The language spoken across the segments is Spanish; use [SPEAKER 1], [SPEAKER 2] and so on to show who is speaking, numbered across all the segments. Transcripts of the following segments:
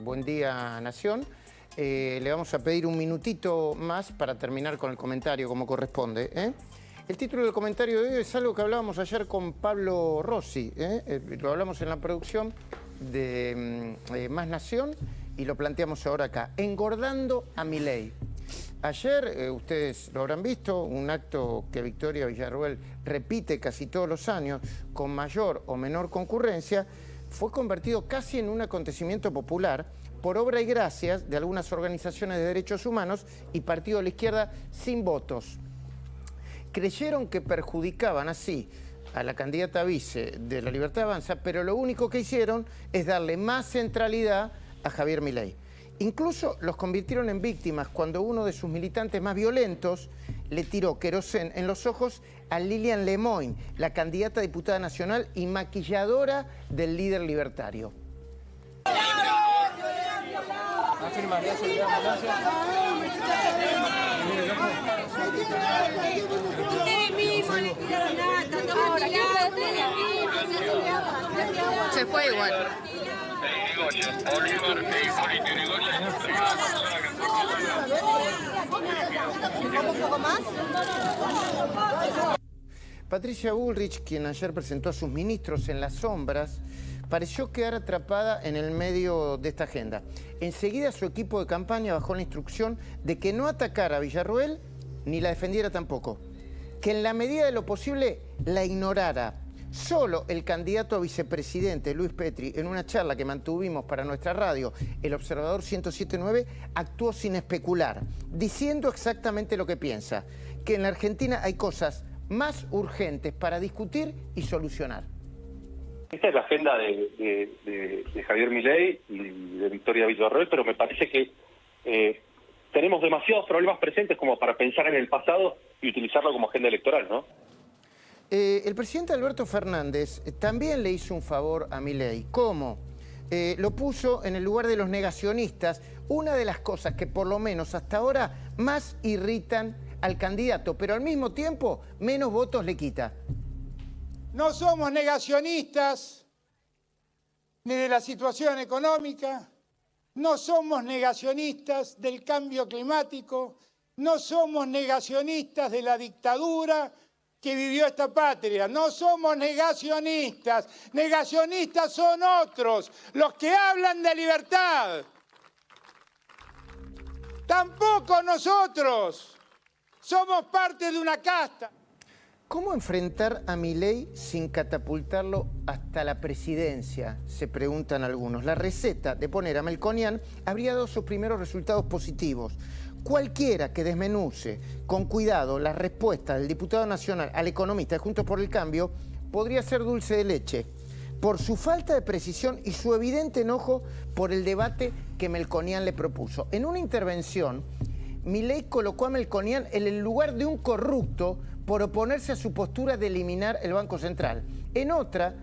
[SPEAKER 1] Buen Día Nación. Le vamos a pedir un minutito más para terminar con el comentario como corresponde. El título del comentario de hoy es algo que hablábamos ayer con Pablo Rossi. Lo hablamos en la producción de Más Nación y lo planteamos ahora acá. Engordando a Milei. Ayer, ustedes lo habrán visto, un acto que Victoria Villarruel repite casi todos los años, con mayor o menor concurrencia, fue convertido casi en un acontecimiento popular por obra y gracias de algunas organizaciones de derechos humanos y partidos de la izquierda sin votos. Creyeron que perjudicaban así a la candidata vice de La Libertad Avanza, pero lo único que hicieron es darle más centralidad a Javier Milei. Incluso los convirtieron en víctimas cuando uno de sus militantes más violentos le tiró querosén en los ojos a Lilian Lemoyne, la candidata a diputada nacional y maquilladora del líder libertario.
[SPEAKER 2] Se fue igual.
[SPEAKER 1] Patricia Bullrich, quien ayer presentó a sus ministros en las sombras, pareció quedar atrapada en el medio de esta agenda. Enseguida su equipo de campaña bajó la instrucción de que no atacara a Villarruel ni la defendiera tampoco, que en la medida de lo posible la ignorara. Solo el candidato a vicepresidente, Luis Petri, en una charla que mantuvimos para nuestra radio, El Observador 107.9, actuó sin especular, diciendo exactamente lo que piensa, que en la Argentina hay cosas más urgentes para discutir y solucionar.
[SPEAKER 3] Esta es la agenda de Javier Milei y de Victoria Villarruel, pero me parece que tenemos demasiados problemas presentes como para pensar en el pasado y utilizarlo como agenda electoral, ¿no?
[SPEAKER 1] El presidente Alberto Fernández también le hizo un favor a Milei. ¿Cómo? Lo puso en el lugar de los negacionistas, una de las cosas que por lo menos hasta ahora más irritan al candidato, pero al mismo tiempo menos votos le quita.
[SPEAKER 4] No somos negacionistas ni de la situación económica, no somos negacionistas del cambio climático, no somos negacionistas de la dictadura que vivió esta patria. No somos negacionistas. Negacionistas son otros, los que hablan de libertad. Tampoco nosotros somos parte de una casta.
[SPEAKER 1] ¿Cómo enfrentar a Milei sin catapultarlo hasta la presidencia? Se preguntan algunos. La receta de poner a Melconian habría dado sus primeros resultados positivos. Cualquiera que desmenuce con cuidado la respuesta del diputado nacional al economista de Juntos por el Cambio podría ser dulce de leche, por su falta de precisión y su evidente enojo por el debate que Melconian le propuso. En una intervención, Milei colocó a Melconian en el lugar de un corrupto por oponerse a su postura de eliminar el Banco Central. En otra,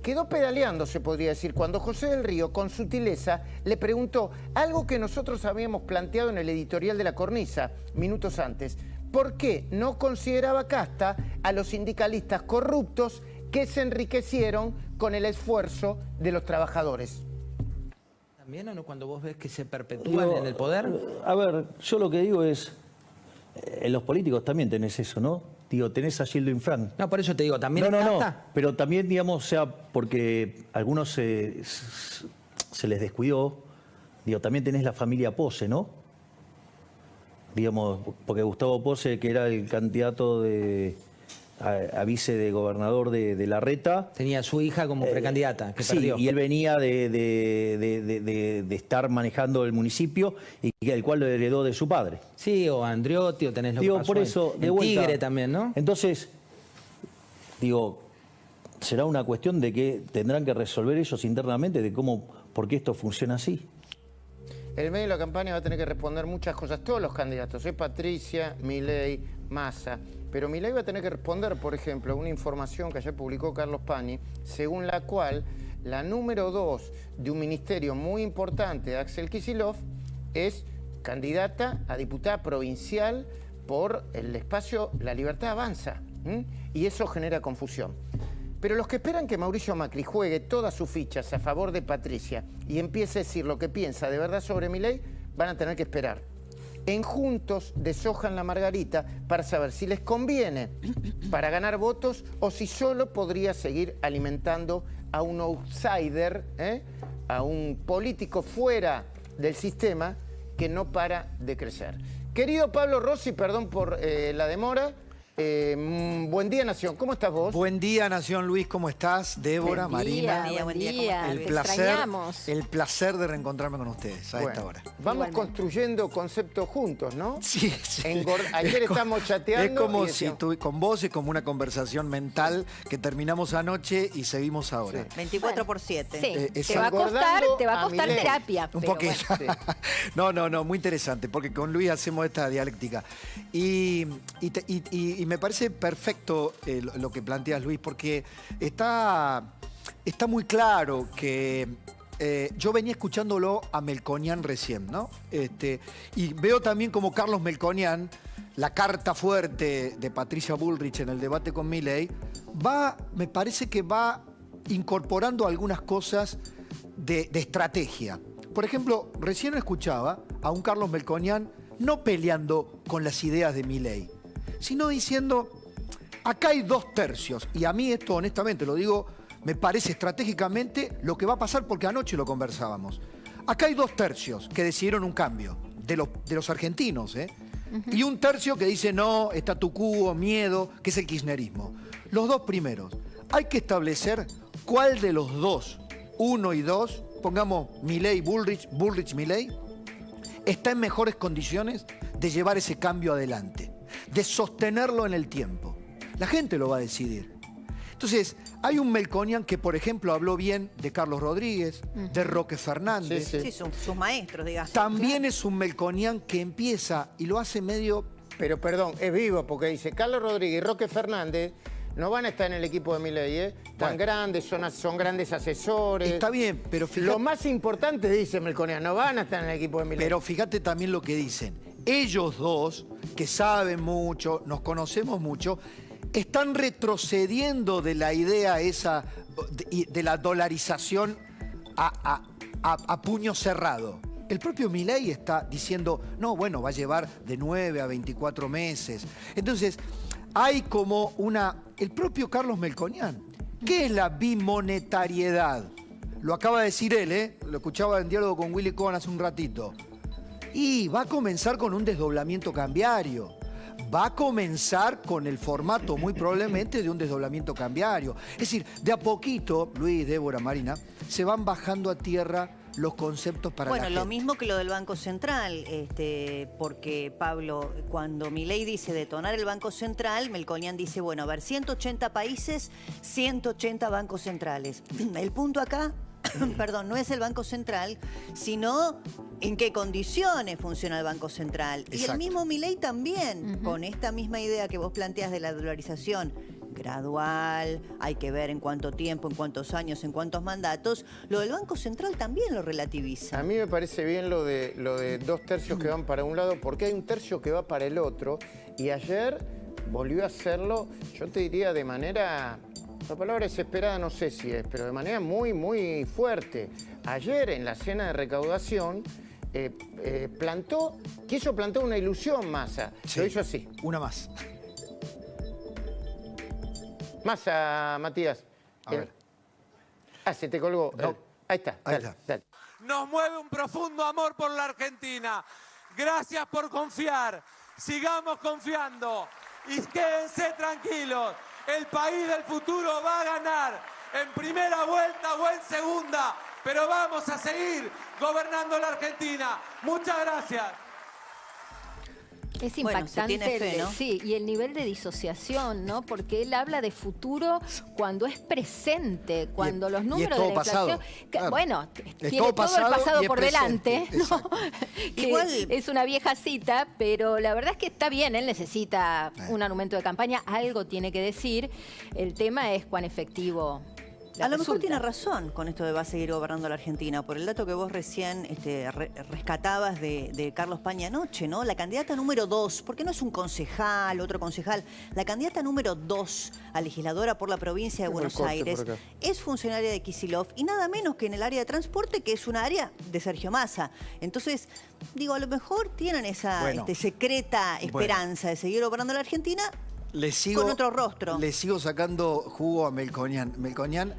[SPEAKER 1] quedó pedaleando, se podría decir, cuando José del Río, con sutileza, le preguntó algo que nosotros habíamos planteado en el editorial de La Cornisa, minutos antes. ¿Por qué no consideraba casta a los sindicalistas corruptos que se enriquecieron con el esfuerzo de los trabajadores?
[SPEAKER 5] ¿También o no cuando vos ves que se perpetúan en el poder?
[SPEAKER 6] A ver, yo lo que digo es, en los políticos también tenés eso, ¿no? Digo, tenés a Gildo Infran.
[SPEAKER 5] No, por eso te digo, ¿también
[SPEAKER 6] No,
[SPEAKER 5] casta?
[SPEAKER 6] pero también, digamos, o sea, porque a algunos se les descuidó, digo, también tenés la familia Pose, ¿no? Digamos, porque Gustavo Pose, que era el candidato a vice de gobernador de Larreta.
[SPEAKER 5] Tenía a su hija como precandidata, que
[SPEAKER 6] sí,
[SPEAKER 5] perdió.
[SPEAKER 6] Y él venía de estar manejando el municipio y el cual lo heredó de su padre.
[SPEAKER 5] Sí, o Andriotti, o tenés lo que pasó
[SPEAKER 6] por eso,
[SPEAKER 5] en
[SPEAKER 6] de vuelta,
[SPEAKER 5] Tigre también, ¿no?
[SPEAKER 6] Entonces, digo, será una cuestión de que tendrán que resolver ellos internamente de cómo, por qué esto funciona así.
[SPEAKER 1] El medio de la campaña va a tener que responder muchas cosas, todos los candidatos, Patricia, Milei, Massa. Pero Milei va a tener que responder, por ejemplo, a una información que ayer publicó Carlos Pani, según la cual la número 2 de un ministerio muy importante de Axel Kicillof es candidata a diputada provincial por el espacio La Libertad Avanza. Y eso genera confusión. Pero los que esperan que Mauricio Macri juegue todas sus fichas a favor de Patricia y empiece a decir lo que piensa de verdad sobre Milei, van a tener que esperar. En Juntos deshojan la margarita para saber si les conviene para ganar votos o si solo podría seguir alimentando a un outsider, a un político fuera del sistema que no para de crecer. Querido Pablo Rossi, perdón por la demora. Buen día, Nación. ¿Cómo estás vos?
[SPEAKER 2] Buen día, Nación. Luis, ¿cómo estás? Débora, Marina.
[SPEAKER 7] Buen día.
[SPEAKER 2] El placer de reencontrarme con ustedes a esta hora.
[SPEAKER 1] Vamos construyendo conceptos juntos, ¿no?
[SPEAKER 2] Sí.
[SPEAKER 1] Ayer estamos chateando.
[SPEAKER 2] Es como si con vos es como una conversación mental que terminamos anoche y seguimos ahora.
[SPEAKER 7] Sí. 24/7.
[SPEAKER 8] Sí, te va a costar terapia.
[SPEAKER 2] Un poquito.
[SPEAKER 1] Bueno, sí.
[SPEAKER 2] No, muy interesante, porque con Luis hacemos esta dialéctica. Y me parece perfecto lo que planteas, Luis, porque está muy claro que yo venía escuchándolo a Melconian recién, ¿no? Y veo también como Carlos Melconian, la carta fuerte de Patricia Bullrich en el debate con Milei, me parece que va incorporando algunas cosas de estrategia. Por ejemplo, recién escuchaba a un Carlos Melconian no peleando con las ideas de Milei, sino diciendo, acá hay 2 tercios, y a mí esto honestamente lo digo, me parece estratégicamente lo que va a pasar porque anoche lo conversábamos. Acá hay 2 tercios que decidieron un cambio, de los argentinos, y un tercio que dice no, statu quo, miedo, que es el kirchnerismo. Los 2 primeros, hay que establecer cuál de los 2, 1 y 2, pongamos Milei, Bullrich, Milei, está en mejores condiciones de llevar ese cambio adelante, de sostenerlo en el tiempo. La gente lo va a decidir. Entonces, hay un Melconian que, por ejemplo, habló bien de Carlos Rodríguez, de Roque Fernández.
[SPEAKER 7] Sí, sus maestros, digamos.
[SPEAKER 2] También es un Melconian que empieza y lo hace medio...
[SPEAKER 1] Pero perdón, es vivo porque dice Carlos Rodríguez y Roque Fernández no van a estar en el equipo de Milei, Tan grandes, son grandes asesores.
[SPEAKER 2] Está bien, pero fíjate...
[SPEAKER 1] Lo más importante, dice Melconian, no van a estar en el equipo de Milei.
[SPEAKER 2] Pero fíjate también lo que dicen. Ellos 2, que saben mucho, nos conocemos mucho, están retrocediendo de la idea esa de la dolarización a puño cerrado. El propio Milei está diciendo, no, bueno, va a llevar de 9 a 24 meses. Entonces, hay como el propio Carlos Melconian, ¿qué es la bimonetariedad? Lo acaba de decir él, lo escuchaba en diálogo con Willy Cohen hace un ratito. Y va a comenzar con un desdoblamiento cambiario. Va a comenzar con el formato muy probablemente de un desdoblamiento cambiario. Es decir, de a poquito, Luis, Débora, Marina, se van bajando a tierra los conceptos para la gente.
[SPEAKER 7] Bueno, lo mismo que lo del Banco Central, porque Pablo, cuando Milei dice detonar el Banco Central, Melconian dice, bueno, a ver, 180 países, 180 bancos centrales. El punto acá, perdón, no es el Banco Central, sino en qué condiciones funciona el Banco Central.
[SPEAKER 2] Exacto.
[SPEAKER 7] Y el mismo Milei también, con esta misma idea que vos planteas de la dolarización gradual, hay que ver en cuánto tiempo, en cuántos años, en cuántos mandatos, lo del Banco Central también lo relativiza.
[SPEAKER 1] A mí me parece bien lo de 2 tercios que van para un lado, porque hay un tercio que va para el otro, y ayer volvió a hacerlo, yo te diría de manera, la palabra desesperada no sé si es, pero de manera muy, muy fuerte. Ayer en la cena de recaudación quiso plantar una ilusión Massa,
[SPEAKER 2] Sí,
[SPEAKER 1] lo hizo así.
[SPEAKER 2] Una más.
[SPEAKER 1] Massa, Matías.
[SPEAKER 2] A ver.
[SPEAKER 1] Se te colgó.
[SPEAKER 2] No.
[SPEAKER 1] Ahí está.
[SPEAKER 2] Ahí
[SPEAKER 1] Dale,
[SPEAKER 2] está.
[SPEAKER 1] dale.
[SPEAKER 9] Nos mueve un profundo amor por la Argentina. Gracias por confiar. Sigamos confiando. Y quédense tranquilos. El país del futuro va a ganar. En primera vuelta o en segunda. Pero vamos a seguir gobernando la Argentina. Muchas gracias.
[SPEAKER 8] Es
[SPEAKER 7] Bueno,
[SPEAKER 8] impactante,
[SPEAKER 7] se tiene fe, ¿no?
[SPEAKER 8] sí, y el nivel de disociación, ¿no? Porque él habla de futuro cuando es presente, cuando los números
[SPEAKER 2] todo
[SPEAKER 8] de la inflación...
[SPEAKER 2] pasado, claro.
[SPEAKER 8] Bueno,
[SPEAKER 2] Es
[SPEAKER 8] tiene
[SPEAKER 2] todo
[SPEAKER 8] todo
[SPEAKER 2] pasado
[SPEAKER 8] el pasado
[SPEAKER 2] y es
[SPEAKER 8] por
[SPEAKER 2] presente,
[SPEAKER 8] delante, ¿no?
[SPEAKER 2] exacto.
[SPEAKER 8] Que
[SPEAKER 7] Igual-
[SPEAKER 8] es una vieja cita, pero la verdad es que está bien, él necesita un argumento de campaña, algo tiene que decir. El tema es cuán efectivo
[SPEAKER 7] A lo mejor tiene razón con esto de va a seguir gobernando la Argentina, por el dato que vos recién rescatabas de Carlos Pañi anoche, ¿no? La candidata número 2, porque no es un concejal, otro concejal, la candidata número 2 a legisladora por la provincia de Buenos Aires es funcionaria de Kicillof y nada menos que en el área de transporte, que es un área de Sergio Massa. Entonces, digo, a lo mejor tienen esa secreta esperanza de seguir gobernando la Argentina con otro rostro.
[SPEAKER 2] Le sigo sacando jugo a Melconian. Melconian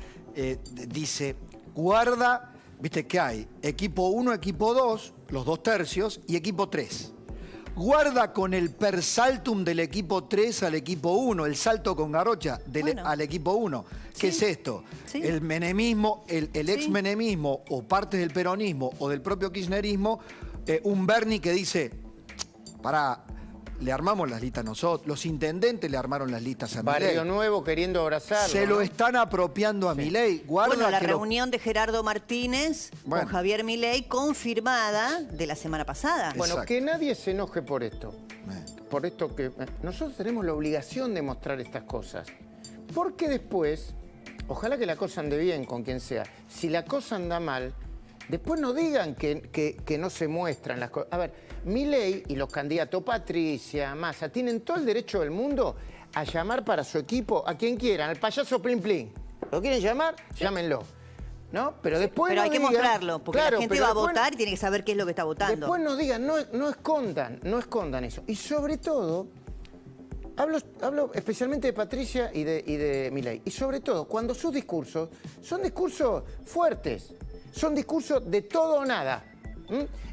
[SPEAKER 2] dice, guarda, viste que hay equipo 1, equipo 2, los 2 tercios, y equipo 3. Guarda con el persaltum del equipo 3 al equipo 1, el salto con garrocha al equipo 1. ¿Qué es esto? El menemismo, el ex-menemismo, o partes del peronismo, o del propio kirchnerismo, un Bernie que dice, pará, le armamos las listas nosotros, los intendentes le armaron las listas a Milei.
[SPEAKER 1] Barrio Nuevo queriendo abrazarlo.
[SPEAKER 2] Se lo están apropiando a Milei.
[SPEAKER 7] Bueno, la reunión de Gerardo Martínez con Javier Milei confirmada de la semana pasada.
[SPEAKER 1] Bueno, que nadie se enoje por esto. Por esto que nosotros tenemos la obligación de mostrar estas cosas. Porque después, ojalá que la cosa ande bien con quien sea. Si la cosa anda mal, después no digan que no se muestran las cosas. A ver, Milei y los candidatos, Patricia, Massa, tienen todo el derecho del mundo a llamar para su equipo a quien quieran, al payaso Plin Plin. ¿Lo quieren llamar? Llámenlo. ¿No? Pero después
[SPEAKER 7] pero
[SPEAKER 1] no
[SPEAKER 7] hay que mostrarlo, porque la gente va a votar y tiene que saber qué es lo que está votando.
[SPEAKER 1] Después no digan, no escondan eso. Y sobre todo, hablo especialmente de Patricia y de Milei. Y sobre todo, cuando sus discursos son discursos fuertes, son discursos de todo o nada.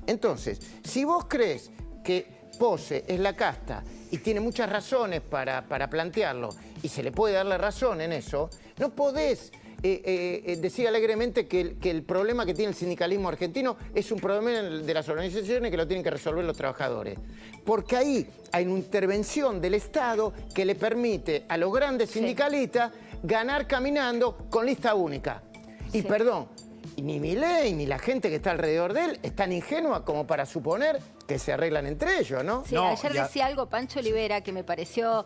[SPEAKER 1] Entonces, si vos crees que Pose es la casta y tiene muchas razones para plantearlo y se le puede dar la razón en eso, no podés decir alegremente que el problema que tiene el sindicalismo argentino es un problema de las organizaciones que lo tienen que resolver los trabajadores. Porque ahí hay una intervención del Estado que le permite a los grandes sindicalistas ganar caminando con lista única. Y perdón, ni Milei ni la gente que está alrededor de él es tan ingenua como para suponer que se arreglan entre ellos, ¿no?
[SPEAKER 8] Sí, ayer decía algo Pancho Olivera que me pareció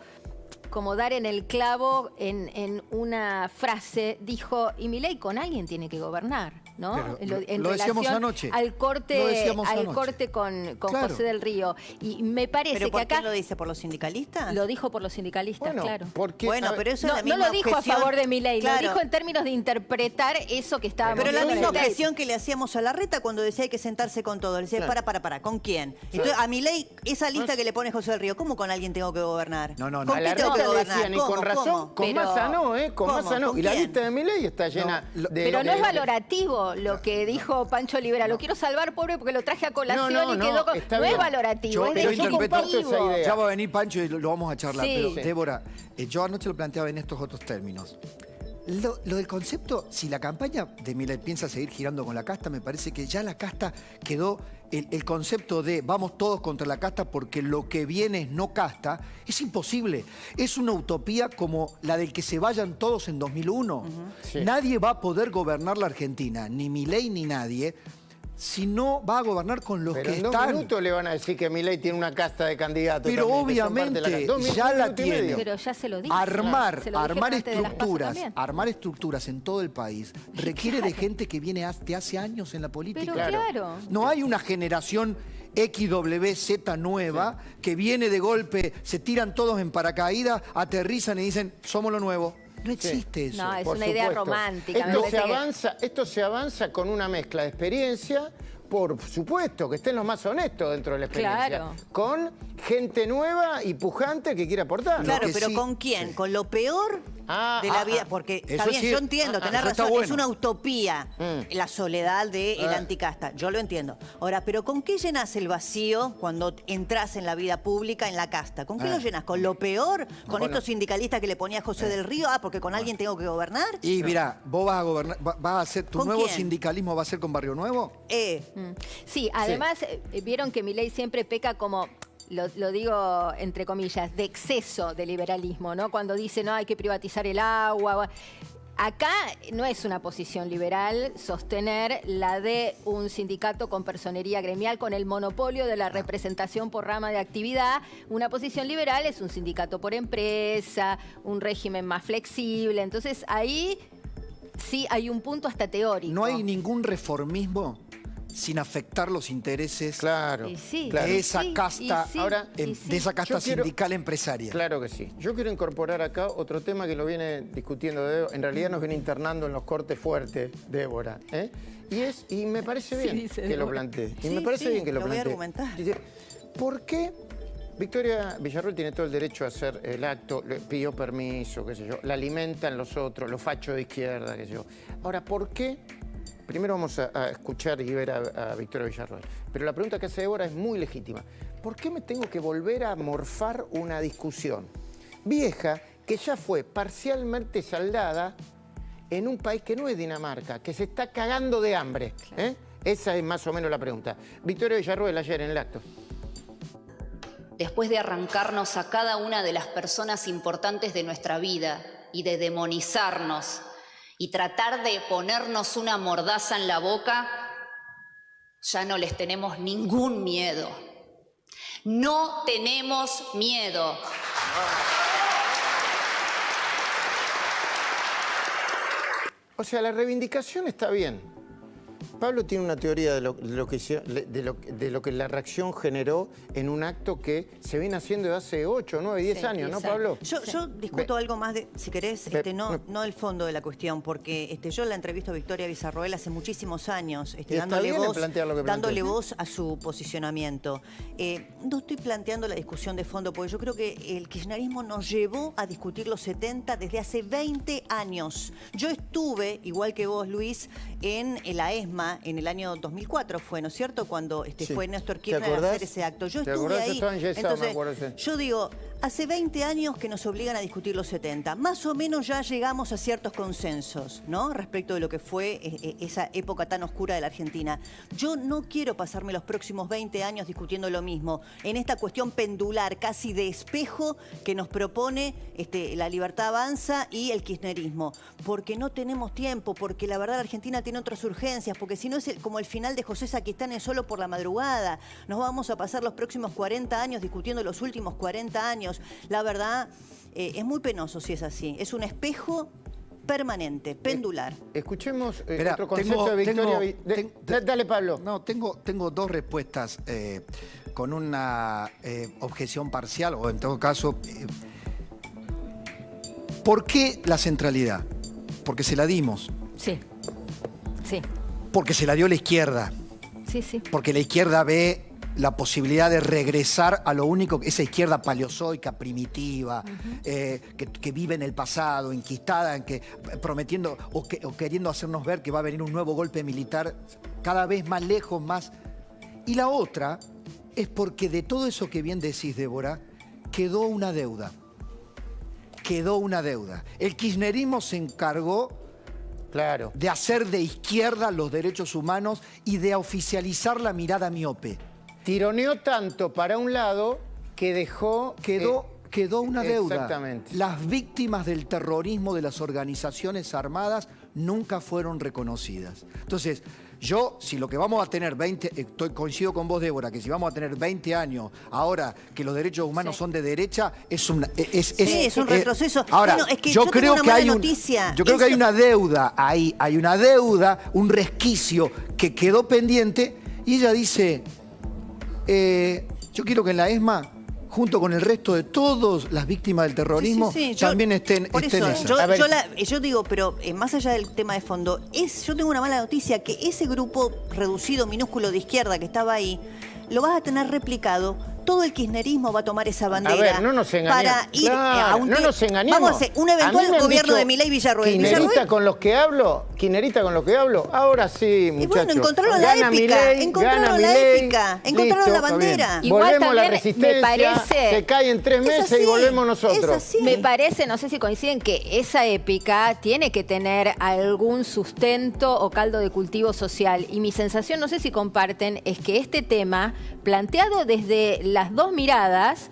[SPEAKER 8] como dar en el clavo en una frase. Dijo, y Milei con alguien tiene que gobernar, ¿no? En
[SPEAKER 2] lo decíamos anoche.
[SPEAKER 8] Al corte con José del Río. Y me parece
[SPEAKER 7] ¿Pero por
[SPEAKER 8] que acá...
[SPEAKER 7] qué lo dice? ¿Por los sindicalistas?
[SPEAKER 8] Lo dijo por los sindicalistas, claro.
[SPEAKER 7] Pero eso es la misma
[SPEAKER 8] no lo dijo
[SPEAKER 7] objeción.
[SPEAKER 8] a favor de Milei, lo dijo en términos de interpretar eso que estábamos
[SPEAKER 7] Pero la
[SPEAKER 8] viendo
[SPEAKER 7] misma
[SPEAKER 8] en el
[SPEAKER 7] objeción que le hacíamos a Larreta cuando decía hay que sentarse con todo. Le decía, para, ¿con quién? Entonces, a Milei, esa lista que le pone José del Río, ¿cómo con alguien tengo que gobernar?
[SPEAKER 2] No.
[SPEAKER 7] ¿Con qué tengo que gobernar?
[SPEAKER 1] Ni con razón, con Massa no, con Massa no. Y la lista de Milei está llena de...
[SPEAKER 8] Pero no es valorativo lo que dijo Pancho Olivera. Lo quiero salvar, pobre, porque lo traje a colación y quedó... No es valorativo, es descriptivo.
[SPEAKER 2] Ya va a venir Pancho y lo vamos a charlar. Pero, Débora, yo anoche lo planteaba en estos otros términos. Lo del concepto, si la campaña de Milei piensa seguir girando con la casta, me parece que ya la casta quedó, el concepto de vamos todos contra la casta porque lo que viene es no casta, es imposible. Es una utopía como la del que se vayan todos en 2001. Nadie va a poder gobernar la Argentina, ni Milei ni nadie, si no va a gobernar con los que están.
[SPEAKER 1] Pero en 2 minutos le van a decir que Milei tiene una casta de candidatos.
[SPEAKER 2] Pero obviamente ya la tiene.
[SPEAKER 8] Pero ya se lo dije.
[SPEAKER 2] Armar estructuras en todo el país requiere de gente que viene de hace años en la política.
[SPEAKER 8] Pero claro.
[SPEAKER 2] No hay una generación XYZ nueva que viene de golpe, se tiran todos en paracaídas, aterrizan y dicen, somos lo nuevo. No existe eso.
[SPEAKER 8] No, es una idea romántica.
[SPEAKER 1] Esto se avanza con una mezcla de experiencia, por supuesto, que estén los más honestos dentro de la experiencia, con gente nueva y pujante que quiere aportar.
[SPEAKER 7] Claro, pero ¿con quién? ¿Con lo peor de la vida? Porque está bien, yo entiendo, tenés razón, es una utopía la soledad del anticasta, yo lo entiendo. Ahora, pero ¿con qué llenas el vacío cuando entras en la vida pública, en la casta? ¿Con qué lo llenas? ¿Con lo peor? ¿Con estos sindicalistas que le ponía José del Río? Porque con alguien tengo que gobernar.
[SPEAKER 2] Y mira, vos vas a gobernar, vas a hacer, tu nuevo sindicalismo va a ser con Barrio Nuevo.
[SPEAKER 8] Sí, además vieron que Milei siempre peca como... Lo digo entre comillas, de exceso de liberalismo, ¿no? Cuando dice, no, hay que privatizar el agua. Acá no es una posición liberal sostener la de un sindicato con personería gremial, con el monopolio de la representación por rama de actividad. Una posición liberal es un sindicato por empresa, un régimen más flexible. Entonces ahí sí hay un punto hasta teórico.
[SPEAKER 2] No hay ningún reformismo sin afectar los intereses
[SPEAKER 1] Claro,
[SPEAKER 8] Y sí,
[SPEAKER 1] claro.
[SPEAKER 2] de esa casta,
[SPEAKER 1] Ahora,
[SPEAKER 8] y sí.
[SPEAKER 2] de esa casta
[SPEAKER 1] Yo quiero-
[SPEAKER 2] sindical empresaria.
[SPEAKER 1] Claro que sí. Yo quiero incorporar acá otro tema que lo viene discutiendo Débora. En realidad nos viene internando en los cortes fuertes, Débora. Y me parece
[SPEAKER 8] Sí,
[SPEAKER 1] bien
[SPEAKER 8] dice
[SPEAKER 1] que lo
[SPEAKER 8] Débora.
[SPEAKER 1] plantee. Y
[SPEAKER 7] Sí,
[SPEAKER 1] me parece
[SPEAKER 7] sí,
[SPEAKER 1] bien que lo
[SPEAKER 7] lo voy a
[SPEAKER 1] plantee.
[SPEAKER 7] argumentar.
[SPEAKER 1] Dice, ¿por qué Victoria Villarroel tiene todo el derecho a hacer el acto, le pidió permiso, qué sé yo, la alimentan los otros, los fachos de izquierda, qué sé yo? Ahora, ¿por qué? Primero vamos a escuchar y ver a Victoria Villarroel. Pero la pregunta que hace Débora es muy legítima. ¿Por qué me tengo que volver a morfar una discusión vieja que ya fue parcialmente saldada en un país que no es Dinamarca, que se está cagando de hambre? Esa es más o menos la pregunta. Victoria Villarroel ayer en el acto.
[SPEAKER 10] Después de arrancarnos a cada una de las personas importantes de nuestra vida y de demonizarnos y tratar de ponernos una mordaza en la boca, ya no les tenemos ningún miedo. No tenemos miedo.
[SPEAKER 1] O sea, la reivindicación está bien. Pablo tiene una teoría de lo que la reacción generó en un acto que se viene haciendo desde hace 8, 9, 10 años, ¿no, Pablo?
[SPEAKER 7] Yo discuto algo más, si querés, no el fondo de la cuestión, porque yo la entrevisto a Victoria Villarroel hace muchísimos años,
[SPEAKER 1] Y está bien en plantear lo que
[SPEAKER 7] dándole
[SPEAKER 1] plantea.
[SPEAKER 7] voz a su posicionamiento. No estoy planteando la discusión de fondo, porque yo creo que el kirchnerismo nos llevó a discutir los 70 desde hace 20 años. Yo estuve, igual que vos, Luis, en la ESMA, en el año 2004 fue, ¿no es cierto? Cuando
[SPEAKER 1] Sí.
[SPEAKER 7] fue Néstor
[SPEAKER 1] ¿Te
[SPEAKER 7] Kirchner a
[SPEAKER 1] acordás?
[SPEAKER 7] hacer ese acto. Yo
[SPEAKER 1] ¿Te
[SPEAKER 7] estuve
[SPEAKER 1] acordás? Yo
[SPEAKER 7] ahí.
[SPEAKER 1] estaba en Yesá, me acuerdo, sí.
[SPEAKER 7] Yo digo, hace 20 años que nos obligan a discutir los 70. Más o menos ya llegamos a ciertos consensos, ¿no? Respecto de lo que fue esa época tan oscura de la Argentina. Yo no quiero pasarme los próximos 20 años discutiendo lo mismo, en esta cuestión pendular, casi de espejo, que nos propone la Libertad Avanza y el kirchnerismo. Porque no tenemos tiempo, porque la verdad la Argentina tiene otras urgencias, porque si no es como el final de José Sacristán en Solo por la madrugada. Nos vamos a pasar los próximos 40 años discutiendo los últimos 40 años. La verdad, es muy penoso si es así. Es un espejo permanente, pendular.
[SPEAKER 1] Escuchemos
[SPEAKER 2] Esperá,
[SPEAKER 1] otro concepto de Victoria. Dale, Pablo.
[SPEAKER 2] No, tengo dos respuestas con una objeción parcial, o en todo caso, ¿por qué la centralidad? Porque se la dimos.
[SPEAKER 8] Sí, sí,
[SPEAKER 2] Porque se la dio la izquierda.
[SPEAKER 8] sí.
[SPEAKER 2] Porque la izquierda ve la posibilidad de regresar a lo único, esa izquierda paleozoica, primitiva, que vive en el pasado, enquistada, prometiendo o queriendo hacernos ver que va a venir un nuevo golpe militar cada vez más lejos, más. Y la otra es porque de todo eso que bien decís, Débora, quedó una deuda. Quedó una deuda. El kirchnerismo se encargó de hacer de izquierda los derechos humanos y de oficializar la mirada miope.
[SPEAKER 1] Tironeó tanto para un lado que dejó...
[SPEAKER 2] Quedó una deuda.
[SPEAKER 1] Exactamente.
[SPEAKER 2] Las víctimas del terrorismo de las organizaciones armadas nunca fueron reconocidas. Entonces, yo, si lo que vamos a tener coincido con vos, Débora, que si vamos a tener 20 años ahora que los derechos humanos son de derecha, es un
[SPEAKER 7] retroceso.
[SPEAKER 2] Ahora,
[SPEAKER 7] Bueno, es que
[SPEAKER 2] yo
[SPEAKER 7] yo
[SPEAKER 2] creo
[SPEAKER 7] tengo
[SPEAKER 2] que
[SPEAKER 7] una
[SPEAKER 2] hay
[SPEAKER 7] mala noticia.
[SPEAKER 2] yo creo que hay una deuda ahí, hay una deuda, un resquicio que quedó pendiente, y ella dice, yo quiero que en la ESMA, junto con el resto de todas las víctimas del terrorismo, también estén
[SPEAKER 7] por eso,
[SPEAKER 2] esa.
[SPEAKER 7] yo digo, pero más allá del tema de fondo, yo tengo una mala noticia, que ese grupo reducido, minúsculo de izquierda que estaba ahí, lo vas a tener replicado. Todo el kirchnerismo va a tomar esa bandera.
[SPEAKER 1] A ver, no nos engañemos.
[SPEAKER 7] Para ir a un
[SPEAKER 1] no nos engañemos.
[SPEAKER 7] Vamos a hacer un eventual gobierno de Milei Villarroel.
[SPEAKER 1] Kirchnerista con los que hablo, ahora sí, muchachos.
[SPEAKER 7] Y bueno, encontraron la épica, encontraron la bandera.
[SPEAKER 1] Igual volvemos a la
[SPEAKER 8] también
[SPEAKER 1] resistencia,
[SPEAKER 8] me parece,
[SPEAKER 1] se cae en 3 meses y volvemos nosotros.
[SPEAKER 8] Me parece, no sé si coinciden, que esa épica tiene que tener algún sustento o caldo de cultivo social. Y mi sensación, no sé si comparten, es que este tema, planteado desde las dos miradas,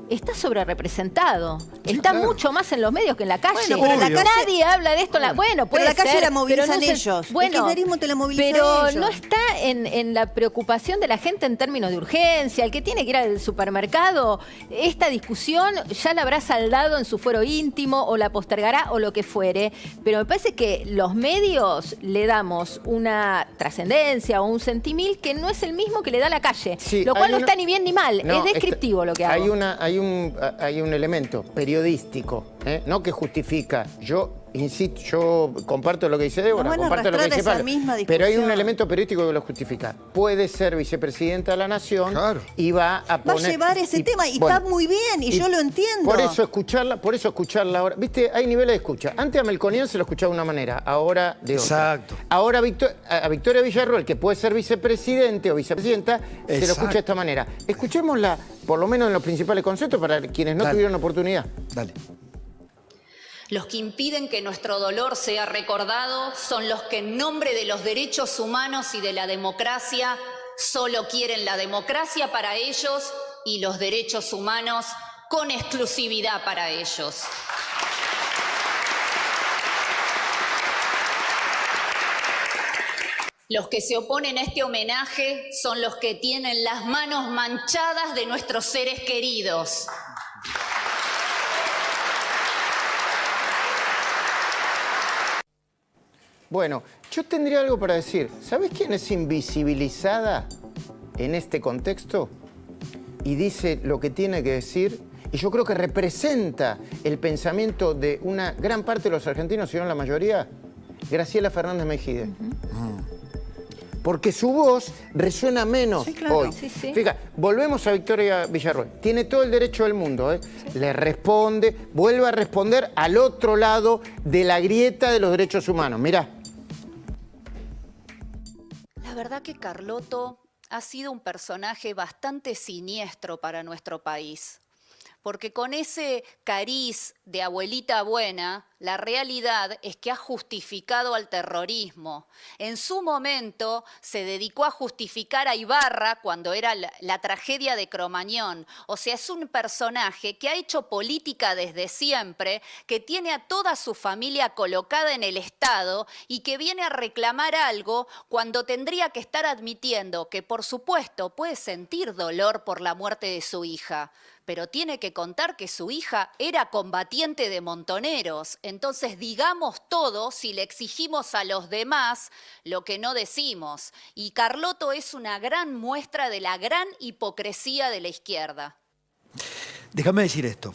[SPEAKER 8] está sobrerepresentado.
[SPEAKER 2] Sí,
[SPEAKER 8] Está
[SPEAKER 2] claro.
[SPEAKER 8] mucho más en los medios que en la calle.
[SPEAKER 7] Bueno, pero en la calle-
[SPEAKER 8] Nadie habla de esto. Bueno, puede
[SPEAKER 7] Pero la calle
[SPEAKER 8] ser,
[SPEAKER 7] la movilizan
[SPEAKER 8] pero no se-
[SPEAKER 7] ellos. El
[SPEAKER 8] Bueno,
[SPEAKER 7] kirchnerismo te la moviliza
[SPEAKER 8] pero
[SPEAKER 7] ellos.
[SPEAKER 8] no está en la preocupación de la gente en términos de urgencia. El que tiene que ir al supermercado, esta discusión ya la habrá saldado en su fuero íntimo o la postergará o lo que fuere. Pero me parece que los medios le damos una trascendencia o un sentimil que no es el mismo que le da la calle.
[SPEAKER 1] Sí,
[SPEAKER 8] Lo cual
[SPEAKER 1] hay
[SPEAKER 8] no
[SPEAKER 1] una-
[SPEAKER 8] está ni bien ni mal.
[SPEAKER 1] No,
[SPEAKER 8] es descriptivo lo que hago.
[SPEAKER 1] Hay un elemento periodístico, no que justifica. Yo insisto, yo comparto lo que dice Débora,
[SPEAKER 7] Nos van a
[SPEAKER 1] comparto lo que
[SPEAKER 7] arrastrar
[SPEAKER 1] dice
[SPEAKER 7] esa
[SPEAKER 1] Pablo,
[SPEAKER 7] misma
[SPEAKER 1] pero hay un
[SPEAKER 7] discusión.
[SPEAKER 1] elemento periodístico que lo justifica. Puede ser vicepresidenta de la Nación y va a
[SPEAKER 7] Va
[SPEAKER 1] poner...
[SPEAKER 7] a llevar ese tema y
[SPEAKER 1] bueno,
[SPEAKER 7] está muy bien y yo lo entiendo.
[SPEAKER 1] Por eso escucharla ahora. Viste, hay niveles de escucha. Antes a Melconian se lo escuchaba de una manera, ahora de otra.
[SPEAKER 2] Exacto.
[SPEAKER 1] Ahora a Victoria Villarroel, que puede ser vicepresidente o vicepresidenta, se lo
[SPEAKER 2] Exacto.
[SPEAKER 1] escucha de esta manera. Escuchémosla, por lo menos en los principales conceptos, para quienes no
[SPEAKER 2] Dale.
[SPEAKER 1] tuvieron oportunidad.
[SPEAKER 2] Dale.
[SPEAKER 10] Los que impiden que nuestro dolor sea recordado son los que en nombre de los derechos humanos y de la democracia solo quieren la democracia para ellos y los derechos humanos con exclusividad para ellos. Los que se oponen a este homenaje son los que tienen las manos manchadas de nuestros seres queridos.
[SPEAKER 1] Bueno, yo tendría algo para decir. ¿Sabés quién es invisibilizada en este contexto? Y dice lo que tiene que decir. Y yo creo que representa el pensamiento de una gran parte de los argentinos, si no la mayoría, Graciela Fernández Mejide. Porque su voz resuena menos hoy.
[SPEAKER 8] Sí, sí.
[SPEAKER 1] Fíjate, volvemos a Victoria Villarroel. Tiene todo el derecho del mundo, ¿eh? Le responde, vuelve a responder al otro lado de la grieta de los derechos humanos. Mirá.
[SPEAKER 10] La verdad que Carlotto ha sido un personaje bastante siniestro para nuestro país, porque con ese cariz de abuelita buena, la realidad es que ha justificado al terrorismo. En su momento se dedicó a justificar a Ibarra cuando era la tragedia de Cromañón. O sea, es un personaje que ha hecho política desde siempre, que tiene a toda su familia colocada en el Estado y que viene a reclamar algo cuando tendría que estar admitiendo que, por supuesto, puede sentir dolor por la muerte de su hija, pero tiene que contar que su hija era combatiente de Montoneros. Entonces digamos todo si le exigimos a los demás lo que no decimos. Y Carlotto es una gran muestra de la gran hipocresía de la izquierda.
[SPEAKER 2] Déjame decir esto.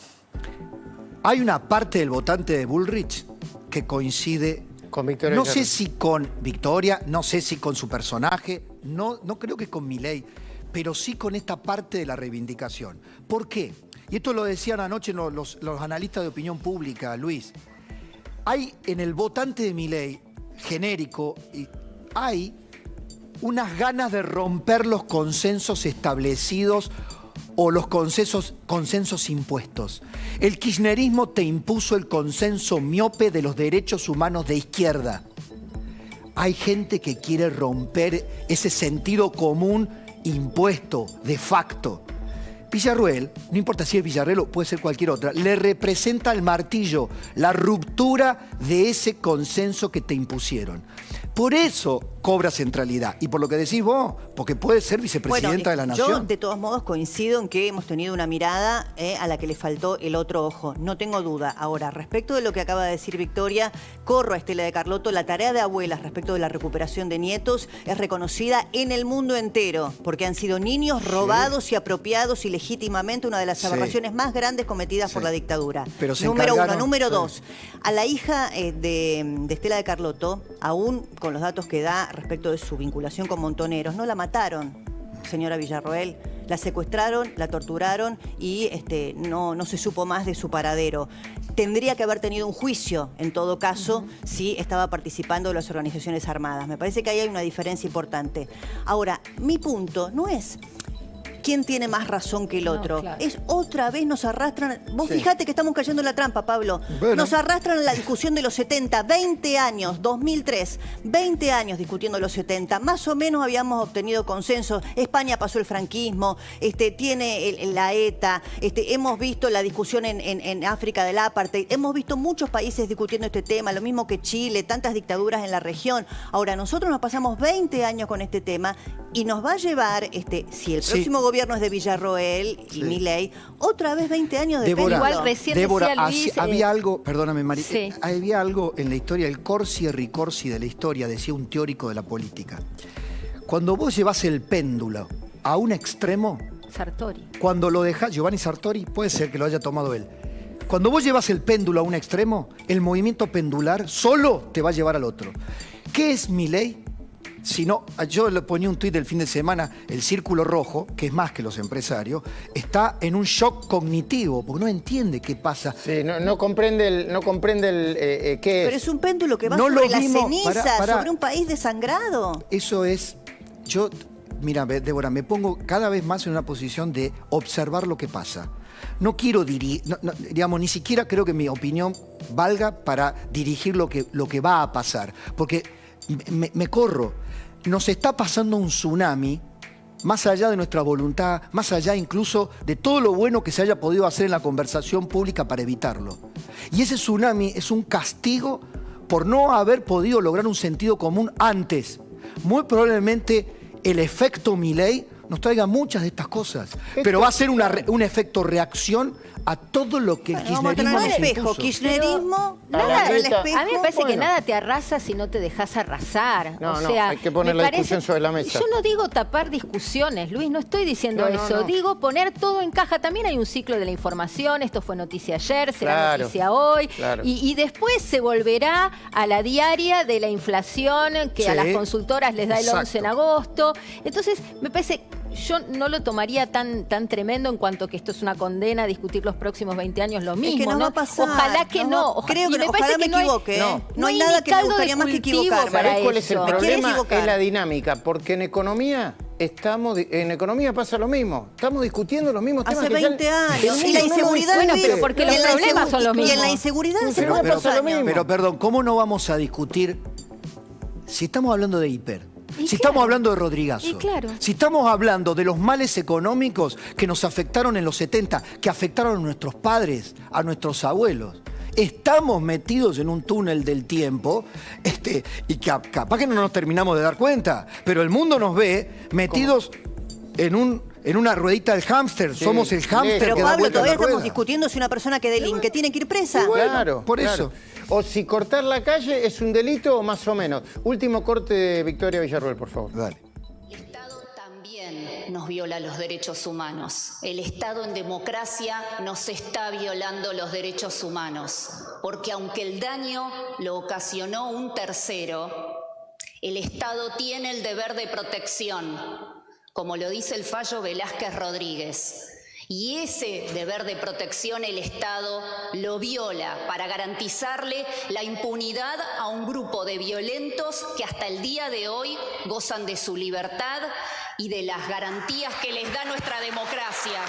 [SPEAKER 2] Hay una parte del votante de Bullrich que coincide
[SPEAKER 1] con Victoria
[SPEAKER 2] no sé
[SPEAKER 1] Villarroel.
[SPEAKER 2] si con Victoria, no sé si con su personaje, no creo que con Milei, pero sí con esta parte de la reivindicación. ¿Por qué? Y esto lo decían anoche los analistas de opinión pública, Luis. Hay en el votante de Milei, genérico, hay unas ganas de romper los consensos establecidos o los consensos impuestos. El kirchnerismo te impuso el consenso miope de los derechos humanos de izquierda. Hay gente que quiere romper ese sentido común impuesto de facto. Villarroel, no importa si es Villarroel o puede ser cualquier otra, le representa el martillo, la ruptura de ese consenso que te impusieron. Por eso cobra centralidad. Y por lo que decís vos, porque puede ser vicepresidenta de la Nación.
[SPEAKER 7] Yo, de todos modos, coincido en que hemos tenido una mirada a la que le faltó el otro ojo. No tengo duda. Ahora, respecto de lo que acaba de decir Victoria, corro a Estela de Carlotto. La tarea de abuelas respecto de la recuperación de nietos es reconocida en el mundo entero, porque han sido niños robados y apropiados ilegítimamente, una de las aberraciones más grandes cometidas por la dictadura.
[SPEAKER 2] Pero se
[SPEAKER 7] Número
[SPEAKER 2] encargaron-
[SPEAKER 7] uno. Número dos, a la hija de Estela de Carlotto, aún con los datos que da respecto de su vinculación con Montoneros, no la mataron, señora Villarroel. La secuestraron, la torturaron y no se supo más de su paradero. Tendría que haber tenido un juicio, en todo caso, si estaba participando de las organizaciones armadas. Me parece que ahí hay una diferencia importante. Ahora, mi punto no es quién tiene más razón que el otro.
[SPEAKER 8] claro.
[SPEAKER 7] Es otra vez nos arrastran. Vos fijate que estamos cayendo en la trampa, Pablo.
[SPEAKER 2] Bueno.
[SPEAKER 7] Nos arrastran en la discusión de los 70, 20 años, 2003, 20 años discutiendo los 70. Más o menos habíamos obtenido consenso. España pasó el franquismo, tiene la ETA, hemos visto la discusión en África del apartheid, hemos visto muchos países discutiendo este tema, lo mismo que Chile, tantas dictaduras en la región. Ahora, nosotros nos pasamos 20 años con este tema y nos va a llevar, si el próximo gobierno es de Villarroel y Milei, otra vez 20 años de
[SPEAKER 2] Débora,
[SPEAKER 7] péndulo.
[SPEAKER 8] Igual recién
[SPEAKER 2] Débora,
[SPEAKER 8] decía Luis,
[SPEAKER 2] había algo, perdóname Mari,
[SPEAKER 8] sí.
[SPEAKER 2] había algo en la historia, el corsi e ricorsi de la historia, decía un teórico de la política. Cuando vos llevas el péndulo a un extremo,
[SPEAKER 8] Sartori.
[SPEAKER 2] cuando lo dejas, Giovanni Sartori, puede ser que lo haya tomado él. Cuando vos llevas el péndulo a un extremo, el movimiento pendular solo te va a llevar al otro. ¿Qué es Milei? Si no, yo le ponía un tuit del fin de semana, el círculo rojo, que es más que los empresarios, está en un shock cognitivo, porque no entiende qué pasa.
[SPEAKER 1] Sí, no comprende el qué es.
[SPEAKER 7] Pero es un péndulo que va
[SPEAKER 2] No
[SPEAKER 7] sobre
[SPEAKER 2] lo
[SPEAKER 7] la
[SPEAKER 2] vimos.
[SPEAKER 7] ceniza,
[SPEAKER 2] Pará.
[SPEAKER 7] sobre un país desangrado.
[SPEAKER 2] Eso es, mira, Débora, me pongo cada vez más en una posición de observar lo que pasa. No quiero digamos, ni siquiera creo que mi opinión valga para dirigir lo que va a pasar, porque me corro. Nos está pasando un tsunami, más allá de nuestra voluntad, más allá incluso de todo lo bueno que se haya podido hacer en la conversación pública para evitarlo. Y ese tsunami es un castigo por no haber podido lograr un sentido común antes. Muy probablemente el efecto Milei nos traiga muchas de estas cosas, pero va a ser un efecto reacción a todo lo que el
[SPEAKER 7] Vamos a tener
[SPEAKER 2] kirchnerismo
[SPEAKER 7] el
[SPEAKER 2] nos
[SPEAKER 7] espejo,
[SPEAKER 2] impuso.
[SPEAKER 7] kirchnerismo,
[SPEAKER 8] Nada,
[SPEAKER 7] el espejo.
[SPEAKER 8] a mí me parece que
[SPEAKER 1] bueno.
[SPEAKER 8] nada te arrasa si no te dejas arrasar.
[SPEAKER 1] No,
[SPEAKER 8] o
[SPEAKER 1] no,
[SPEAKER 8] sea,
[SPEAKER 1] hay que poner
[SPEAKER 8] me
[SPEAKER 1] la discusión sobre la mesa.
[SPEAKER 8] Yo no digo tapar discusiones, Luis, no estoy diciendo
[SPEAKER 1] No, no,
[SPEAKER 8] eso.
[SPEAKER 1] no.
[SPEAKER 8] Digo poner todo en caja. También hay un ciclo de la información. Esto fue noticia ayer, será
[SPEAKER 1] Claro,
[SPEAKER 8] noticia hoy.
[SPEAKER 1] claro.
[SPEAKER 8] Y después se volverá a la diaria de la inflación que a
[SPEAKER 2] Sí,
[SPEAKER 8] las consultoras les da el 11 en
[SPEAKER 2] exacto.
[SPEAKER 8] agosto. Entonces, me parece... Yo no lo tomaría tan tremendo en cuanto que esto es una condena a discutir los próximos 20 años lo mismo.
[SPEAKER 7] Es que no va a pasar.
[SPEAKER 8] Ojalá que no.
[SPEAKER 7] Creo que
[SPEAKER 8] y me
[SPEAKER 7] ojalá
[SPEAKER 8] parece
[SPEAKER 7] me
[SPEAKER 8] que no hay-
[SPEAKER 7] equivoque.
[SPEAKER 8] no
[SPEAKER 7] hay
[SPEAKER 8] hay
[SPEAKER 7] nada
[SPEAKER 8] ni
[SPEAKER 7] que me
[SPEAKER 8] caldo de
[SPEAKER 7] gustaría más que
[SPEAKER 8] cultivo
[SPEAKER 7] equivocarme.
[SPEAKER 8] para
[SPEAKER 1] ¿Sabés cuál es el
[SPEAKER 8] eso.
[SPEAKER 7] Me quieres
[SPEAKER 1] problema?
[SPEAKER 7] equivocar.
[SPEAKER 1] Es la dinámica, porque en economía en economía pasa lo mismo. Estamos discutiendo los mismos temas
[SPEAKER 7] Hace
[SPEAKER 1] que ya
[SPEAKER 7] 20 años.
[SPEAKER 1] el
[SPEAKER 7] Y la
[SPEAKER 1] mundo no lo
[SPEAKER 7] inseguridad,
[SPEAKER 8] Bueno,
[SPEAKER 7] Luis,
[SPEAKER 8] pero porque los
[SPEAKER 7] y en la
[SPEAKER 8] problemas son los
[SPEAKER 7] Y en la
[SPEAKER 8] mismos.
[SPEAKER 7] inseguridad hace
[SPEAKER 1] Pero
[SPEAKER 7] cuántos
[SPEAKER 1] pasa lo
[SPEAKER 7] años.
[SPEAKER 1] mismo.
[SPEAKER 2] Pero perdón, ¿cómo no vamos a discutir si estamos hablando de hiper?
[SPEAKER 8] Y
[SPEAKER 2] Si
[SPEAKER 8] claro.
[SPEAKER 2] estamos hablando de Rodrigazo,
[SPEAKER 8] Y claro.
[SPEAKER 2] si estamos hablando de los males económicos que nos afectaron en los 70, que afectaron a nuestros padres, a nuestros abuelos, estamos metidos en un túnel del tiempo y que capaz que no nos terminamos de dar cuenta, pero el mundo nos ve metidos en una ruedita del hámster.
[SPEAKER 1] Sí.
[SPEAKER 2] Somos el hámster
[SPEAKER 7] Pero
[SPEAKER 2] que da
[SPEAKER 7] Pablo,
[SPEAKER 2] vuelta
[SPEAKER 7] todavía
[SPEAKER 2] la rueda.
[SPEAKER 7] estamos discutiendo si una persona que delinque tiene que ir presa.
[SPEAKER 1] Claro,
[SPEAKER 2] por
[SPEAKER 1] claro.
[SPEAKER 2] eso.
[SPEAKER 1] O si cortar la calle es un delito o más o menos. Último corte de Victoria Villarroel, por favor.
[SPEAKER 2] Dale.
[SPEAKER 10] El Estado también nos viola los derechos humanos. El Estado en democracia nos está violando los derechos humanos. Porque aunque el daño lo ocasionó un tercero, el Estado tiene el deber de protección, como lo dice el fallo Velázquez Rodríguez. Y ese deber de protección el Estado lo viola para garantizarle la impunidad a un grupo de violentos que hasta el día de hoy gozan de su libertad y de las garantías que les da nuestra democracia.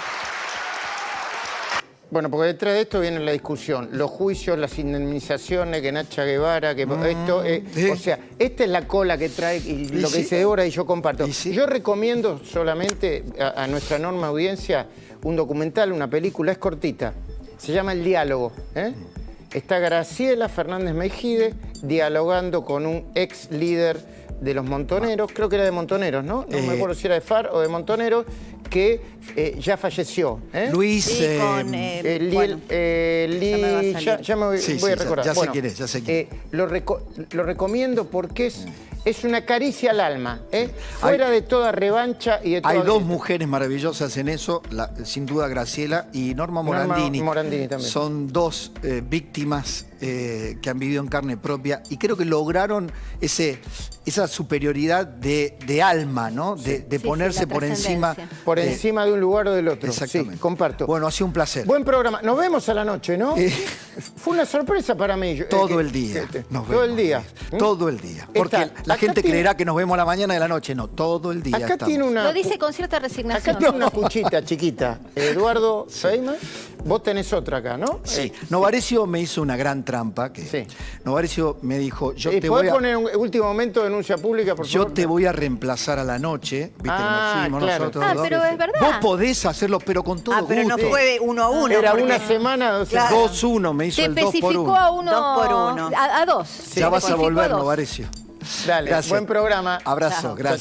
[SPEAKER 1] Bueno, porque detrás de esto viene la discusión. Los juicios, las indemnizaciones, que Nacha Guevara, que esto...
[SPEAKER 2] sí.
[SPEAKER 1] O sea, esta es la cola que trae y lo que
[SPEAKER 2] sí.
[SPEAKER 1] dice Débora y yo comparto.
[SPEAKER 2] Y sí.
[SPEAKER 1] Yo recomiendo solamente a nuestra enorme audiencia un documental, una película, es cortita. Se llama El Diálogo. Está Graciela Fernández Meijide dialogando con un ex líder de los Montoneros, creo que era de Montoneros, ¿no? No me acuerdo si era de FAR o de Montoneros, que ya falleció.
[SPEAKER 2] Luis...
[SPEAKER 7] Sí, con... bueno,
[SPEAKER 1] Ya me voy,
[SPEAKER 2] Sí,
[SPEAKER 1] voy a
[SPEAKER 2] sí,
[SPEAKER 1] recordar.
[SPEAKER 2] ya sé
[SPEAKER 1] Bueno,
[SPEAKER 2] quién es, ya sé quién
[SPEAKER 1] lo recomiendo porque es una caricia al alma, fuera de toda revancha y de toda...
[SPEAKER 2] Hay dos mujeres maravillosas en eso, sin duda Graciela y Norma Morandini.
[SPEAKER 1] Morandini también.
[SPEAKER 2] Son dos víctimas que han vivido en carne propia propia, y creo que lograron esa superioridad de alma, ¿no? De ponerse
[SPEAKER 8] la
[SPEAKER 2] por encima.
[SPEAKER 8] trascendencia.
[SPEAKER 1] Por encima de un lugar o del otro.
[SPEAKER 2] Exactamente.
[SPEAKER 1] Sí, comparto.
[SPEAKER 2] Bueno, ha sido un placer.
[SPEAKER 1] Buen programa. Nos vemos a la noche, ¿no? Fue una sorpresa para mí.
[SPEAKER 2] Todo el día. Nos
[SPEAKER 1] todo
[SPEAKER 2] vemos,
[SPEAKER 1] el día.
[SPEAKER 2] Luis. Todo el día. Porque
[SPEAKER 1] Está.
[SPEAKER 2] la
[SPEAKER 1] Acá
[SPEAKER 2] gente
[SPEAKER 1] tiene-
[SPEAKER 2] creerá que nos vemos a la mañana y a la noche. No, todo el día
[SPEAKER 1] Acá
[SPEAKER 2] estamos.
[SPEAKER 1] tiene una...
[SPEAKER 8] Lo dice con cierta resignación.
[SPEAKER 1] Acá tiene una cuchita chiquita. Eduardo Feynman. Vos tenés otra acá, ¿no?
[SPEAKER 2] Sí, Novarecio me hizo una gran trampa.
[SPEAKER 1] Sí.
[SPEAKER 2] Novarecio me dijo, yo te
[SPEAKER 1] ¿Podés
[SPEAKER 2] voy a...
[SPEAKER 1] poner un último momento de denuncia pública, por
[SPEAKER 2] Yo
[SPEAKER 1] favor?
[SPEAKER 2] te voy a reemplazar a la noche, ¿viste?
[SPEAKER 1] Ah,
[SPEAKER 2] Que nos fuimos
[SPEAKER 1] claro.
[SPEAKER 2] nosotros
[SPEAKER 8] Ah,
[SPEAKER 2] dos.
[SPEAKER 8] pero es verdad.
[SPEAKER 2] Vos podés hacerlo, pero con todo
[SPEAKER 7] pero no
[SPEAKER 2] gusto.
[SPEAKER 7] fue 1 a 1.
[SPEAKER 1] Era
[SPEAKER 7] porque-
[SPEAKER 1] una semana, 2
[SPEAKER 7] Claro.
[SPEAKER 1] semanas.
[SPEAKER 2] 2-1 me hizo
[SPEAKER 8] Te
[SPEAKER 2] el 2 por
[SPEAKER 8] especificó
[SPEAKER 2] 1.
[SPEAKER 8] a uno.
[SPEAKER 7] 2 por 1.
[SPEAKER 8] A dos.
[SPEAKER 2] Ya vas a
[SPEAKER 8] Especificó
[SPEAKER 2] volver,
[SPEAKER 8] dos.
[SPEAKER 2] Novarecio.
[SPEAKER 1] Dale,
[SPEAKER 2] Gracias.
[SPEAKER 1] buen programa.
[SPEAKER 2] Abrazo,
[SPEAKER 7] Chao.
[SPEAKER 2] gracias.